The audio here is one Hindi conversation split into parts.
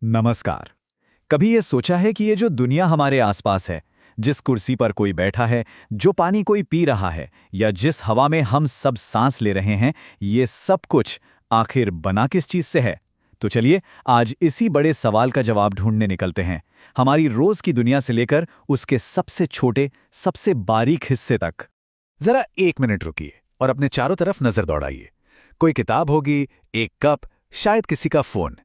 नमस्कार। कभी ये सोचा है कि ये जो दुनिया हमारे आसपास है, जिस कुर्सी पर कोई बैठा है, जो पानी कोई पी रहा है या जिस हवा में हम सब सांस ले रहे हैं, ये सब कुछ आखिर बना किस चीज से है? तो चलिए आज इसी बड़े सवाल का जवाब ढूंढने निकलते हैं, हमारी रोज की दुनिया से लेकर उसके सबसे छोटे, सबसे बारीक हिस्से तक। जरा 1 मिनट रुकिए और अपने चारों तरफ नजर दौड़ाइए। कोई किताब होगी, एक कप, शायद किसी का फोन।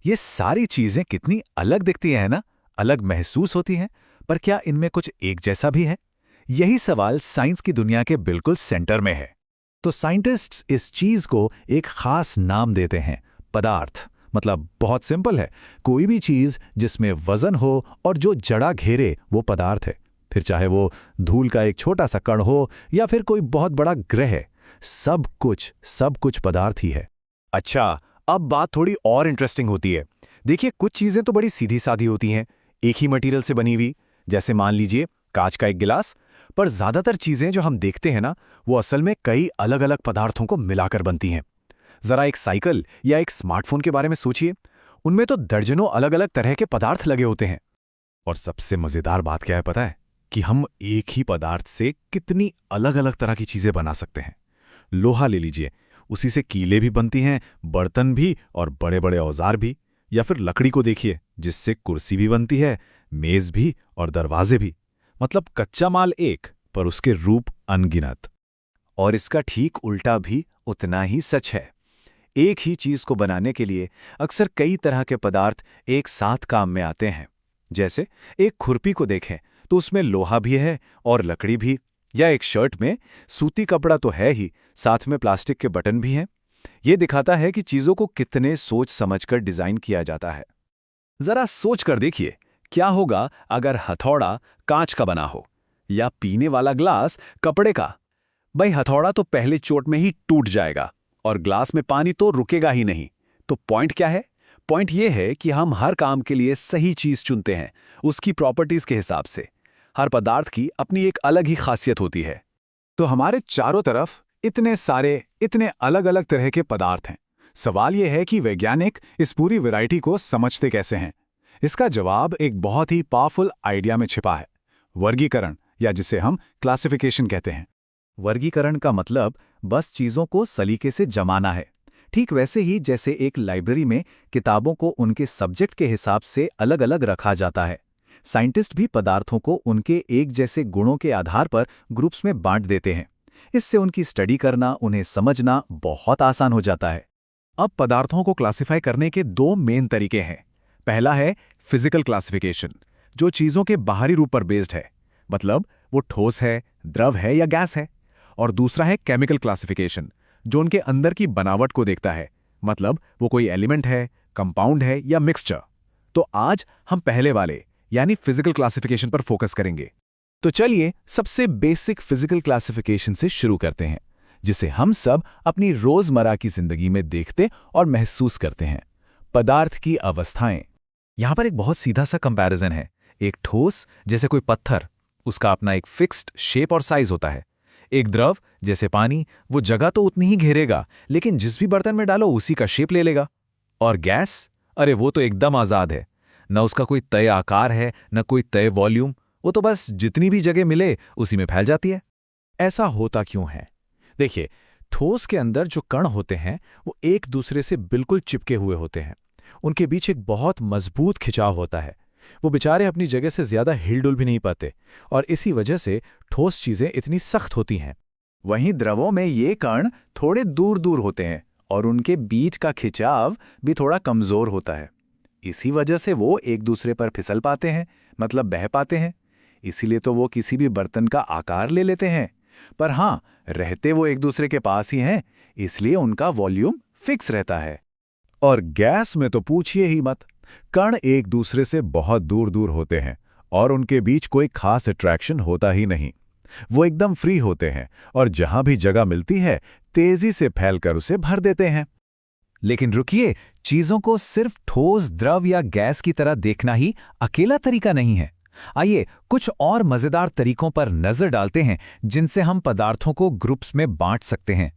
ये सारी चीजें कितनी अलग दिखती हैं ना, अलग महसूस होती हैं, पर क्या इनमें कुछ एक जैसा भी है? यही सवाल साइंस की दुनिया के बिल्कुल सेंटर में है। तो साइंटिस्ट्स इस चीज को एक खास नाम देते हैं, पदार्थ। मतलब बहुत सिंपल है, कोई भी चीज जिसमें वजन हो और जो जड़ा घेरे वो पदार्थ है। फिर चाहे वो धूल का एक छोटा सा कण हो या फिर कोई बहुत बड़ा ग्रह, सब कुछ पदार्थ ही है। अच्छा, अब बात थोड़ी और इंटरेस्टिंग होती है। देखिए, कुछ चीजें तो बड़ी सीधी सादी होती हैं, एक ही मटेरियल से बनी हुई, जैसे मान लीजिए कांच का एक गिलास। पर ज्यादातर चीजें जो हम देखते हैं ना, वो असल में कई अलग अलग पदार्थों को मिलाकर बनती हैं। जरा एक साइकिल या एक स्मार्टफोन के बारे में सोचिए, उनमें तो दर्जनों अलग अलग तरह के पदार्थ लगे होते हैं। और सबसे मजेदार बात क्या है पता है? कि हम एक ही पदार्थ से कितनी अलग अलग तरह की चीजें बना सकते हैं। लोहा ले लीजिए, उसी से कीलें भी बनती हैं, बर्तन भी और बड़े बड़े औजार भी। या फिर लकड़ी को देखिए, जिससे कुर्सी भी बनती है, मेज भी और दरवाजे भी। मतलब कच्चा माल एक, पर उसके रूप अनगिनत। और इसका ठीक उल्टा भी उतना ही सच है। एक ही चीज को बनाने के लिए अक्सर कई तरह के पदार्थ एक साथ काम में आते हैं। जैसे एक खुरपी को देखें तो उसमें लोहा भी है और लकड़ी भी, या एक शर्ट में सूती कपड़ा तो है ही, साथ में प्लास्टिक के बटन भी हैं। ये दिखाता है कि चीजों को कितने सोच समझकर डिजाइन किया जाता है। जरा सोच कर देखिए, क्या होगा अगर हथौड़ा कांच का बना हो या पीने वाला ग्लास कपड़े का। भाई, हथौड़ा तो पहले चोट में ही टूट जाएगा और ग्लास में पानी तो रुकेगा ही नहीं। तो पॉइंट क्या है? पॉइंट ये है कि हम हर काम के लिए सही चीज चुनते हैं, उसकी प्रॉपर्टीज के हिसाब से। हर पदार्थ की अपनी एक अलग ही खासियत होती है। तो हमारे चारों तरफ इतने सारे, इतने अलग अलग तरह के पदार्थ हैं। सवाल यह है कि वैज्ञानिक इस पूरी वैरायटी को समझते कैसे हैं? इसका जवाब एक बहुत ही पावरफुल आइडिया में छिपा है, वर्गीकरण, या जिसे हम क्लासिफिकेशन कहते हैं। वर्गीकरण का मतलब बस चीजों को सलीके से जमाना है। ठीक वैसे ही जैसे एक लाइब्रेरी में किताबों को उनके सब्जेक्ट के हिसाब से अलग अलग रखा जाता है, साइंटिस्ट भी पदार्थों को उनके एक जैसे गुणों के आधार पर ग्रुप्स में बांट देते हैं। इससे उनकी स्टडी करना, उन्हें समझना बहुत आसान हो जाता है। अब पदार्थों को क्लासिफाई करने के दो मेन तरीके हैं। पहला है फिजिकल क्लासिफिकेशन, जो चीजों के बाहरी रूप पर बेस्ड है, मतलब वो ठोस है, द्रव है या गैस है। और दूसरा है केमिकल क्लासिफिकेशन, जो उनके अंदर की बनावट को देखता है, मतलब वो कोई एलिमेंट है, कंपाउंड है या मिक्सचर। तो आज हम पहले वाले यानी फिजिकल क्लासिफिकेशन पर फोकस करेंगे। तो चलिए सबसे बेसिक फिजिकल क्लासिफिकेशन से शुरू करते हैं, जिसे हम सब अपनी रोजमर्रा की जिंदगी में देखते और महसूस करते हैं, पदार्थ की अवस्थाएं। यहां पर एक बहुत सीधा सा कंपैरिजन है। एक ठोस जैसे कोई पत्थर, उसका अपना एक फिक्स्ड शेप और साइज होता है। एक द्रव जैसे पानी, वो जगह तो उतनी ही घेरेगा, लेकिन जिस भी बर्तन में डालो उसी का शेप ले लेगा। और गैस, अरे वो तो एकदम आजाद है, न उसका कोई तय आकार है, न कोई तय वॉल्यूम, वो तो बस जितनी भी जगह मिले उसी में फैल जाती है। ऐसा होता क्यों है? देखिए, ठोस के अंदर जो कण होते हैं वो एक दूसरे से बिल्कुल चिपके हुए होते हैं। उनके बीच एक बहुत मजबूत खिंचाव होता है। वो बेचारे अपनी जगह से ज्यादा हिलडुल भी नहीं पाते, और इसी वजह से ठोस चीजें इतनी सख्त होती हैं। वहीं द्रवों में ये कण थोड़े दूर दूर होते हैं और उनके बीच का खिंचाव भी थोड़ा कमजोर होता है। इसी वजह से वो एक दूसरे पर फिसल पाते हैं, मतलब बह पाते हैं। इसीलिए तो वो किसी भी बर्तन का आकार ले लेते हैं। पर हाँ, रहते वो एक दूसरे के पास ही हैं, इसलिए उनका वॉल्यूम फिक्स रहता है। और गैस में तो पूछिए ही मत। कण एक दूसरे से बहुत दूर दूर होते हैं और उनके बीच कोई खास अट्रैक्शन होता ही नहीं। वो एकदम फ्री होते हैं और जहां भी जगह मिलती है तेजी से फैलकर उसे भर देते हैं। लेकिन रुकिए, चीजों को सिर्फ ठोस, द्रव या गैस की तरह देखना ही अकेला तरीका नहीं है। आइए कुछ और मजेदार तरीकों पर नजर डालते हैं, जिनसे हम पदार्थों को ग्रुप्स में बांट सकते हैं।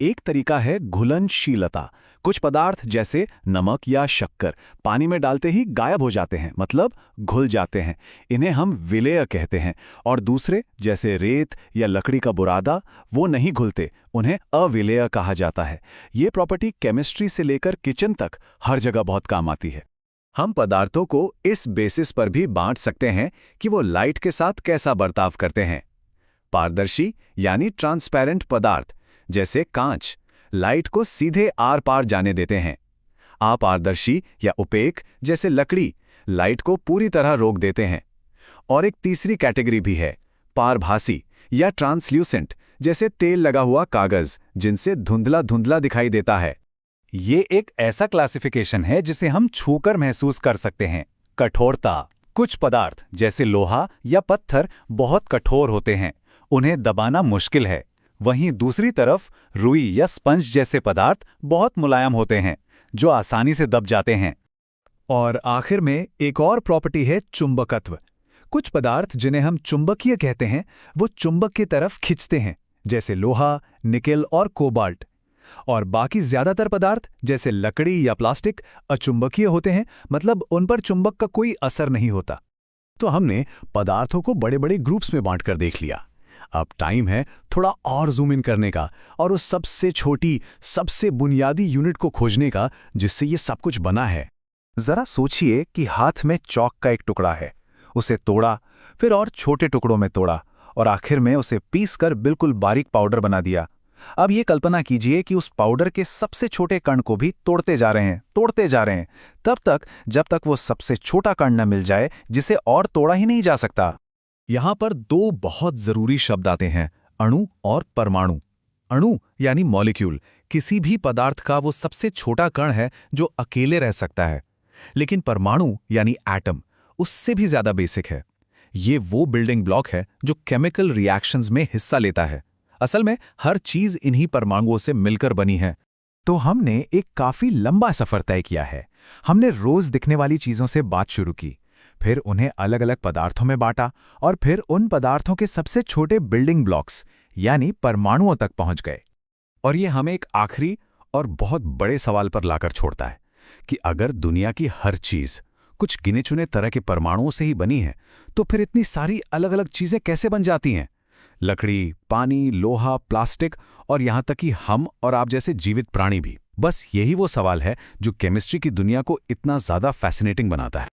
एक तरीका है घुलनशीलता। कुछ पदार्थ जैसे नमक या शक्कर पानी में डालते ही गायब हो जाते हैं, मतलब घुल जाते हैं। इन्हें हम विलेय कहते हैं। और दूसरे जैसे रेत या लकड़ी का बुरादा, वो नहीं घुलते, उन्हें अविलेय कहा जाता है। ये प्रॉपर्टी केमिस्ट्री से लेकर किचन तक हर जगह बहुत काम आती है। हम पदार्थों को इस बेसिस पर भी बांट सकते हैं कि वो लाइट के साथ कैसा बर्ताव करते हैं। पारदर्शी यानी ट्रांसपेरेंट पदार्थ जैसे कांच लाइट को सीधे आर पार जाने देते हैं। अपारदर्शी या ओपेक जैसे लकड़ी लाइट को पूरी तरह रोक देते हैं। और एक तीसरी कैटेगरी भी है, पारभासी या ट्रांसल्यूसेंट जैसे तेल लगा हुआ कागज, जिनसे धुंधला धुंधला दिखाई देता है। ये एक ऐसा क्लासिफिकेशन है जिसे हम छूकर महसूस कर सकते हैं। कठोरता। कुछ पदार्थ जैसे लोहा या पत्थर बहुत कठोर होते हैं, उन्हें दबाना मुश्किल है। वहीं दूसरी तरफ रुई या स्पंज जैसे पदार्थ बहुत मुलायम होते हैं, जो आसानी से दब जाते हैं। और आखिर में एक और प्रॉपर्टी है चुंबकत्व। कुछ पदार्थ जिन्हें हम चुंबकीय कहते हैं, वो चुंबक की तरफ खिंचते हैं, जैसे लोहा, निकेल और कोबाल्ट। और बाकी ज्यादातर पदार्थ जैसे लकड़ी या प्लास्टिक अचुंबकीय होते हैं, मतलब उन पर चुंबक का कोई असर नहीं होता। तो हमने पदार्थों को बड़े बड़े ग्रुप्स में बांटकर देख लिया। अब टाइम है थोड़ा और जूम इन करने का और उस सबसे छोटी, सबसे बुनियादी यूनिट को खोजने का जिससे ये सब कुछ बना है। जरा सोचिए कि हाथ में चौक का एक टुकड़ा है, उसे तोड़ा, फिर और छोटे टुकड़ों में तोड़ा और आखिर में उसे पीसकर बिल्कुल बारीक पाउडर बना दिया। अब ये कल्पना कीजिए कि उस पाउडर के सबसे छोटे कण को भी तोड़ते जा रहे हैं, तब तक जब तक वो सबसे छोटा कण न मिल जाए जिसे और तोड़ा ही नहीं जा सकता। यहां पर दो बहुत जरूरी शब्द आते हैं, अणु और परमाणु। अणु यानी मॉलिक्यूल किसी भी पदार्थ का वो सबसे छोटा कण है जो अकेले रह सकता है, लेकिन परमाणु यानी एटम उससे भी ज्यादा बेसिक है। ये वो बिल्डिंग ब्लॉक है जो केमिकल रिएक्शंस में हिस्सा लेता है। असल में हर चीज इन्हीं परमाणुओं से मिलकर बनी है। तो हमने एक काफी लंबा सफर तय किया है। हमने रोज दिखने वाली चीजों से बात शुरू की, फिर उन्हें अलग अलग पदार्थों में बांटा और फिर उन पदार्थों के सबसे छोटे बिल्डिंग ब्लॉक्स यानी परमाणुओं तक पहुंच गए। और ये हमें एक आखिरी और बहुत बड़े सवाल पर लाकर छोड़ता है कि अगर दुनिया की हर चीज कुछ गिने चुने तरह के परमाणुओं से ही बनी है, तो फिर इतनी सारी अलग अलग चीजें कैसे बन जाती हैं? लकड़ी, पानी, लोहा, प्लास्टिक और यहां तक कि हम और आप जैसे जीवित प्राणी भी। बस यही वो सवाल है जो केमिस्ट्री की दुनिया को इतना ज्यादा फैसिनेटिंग बनाता है।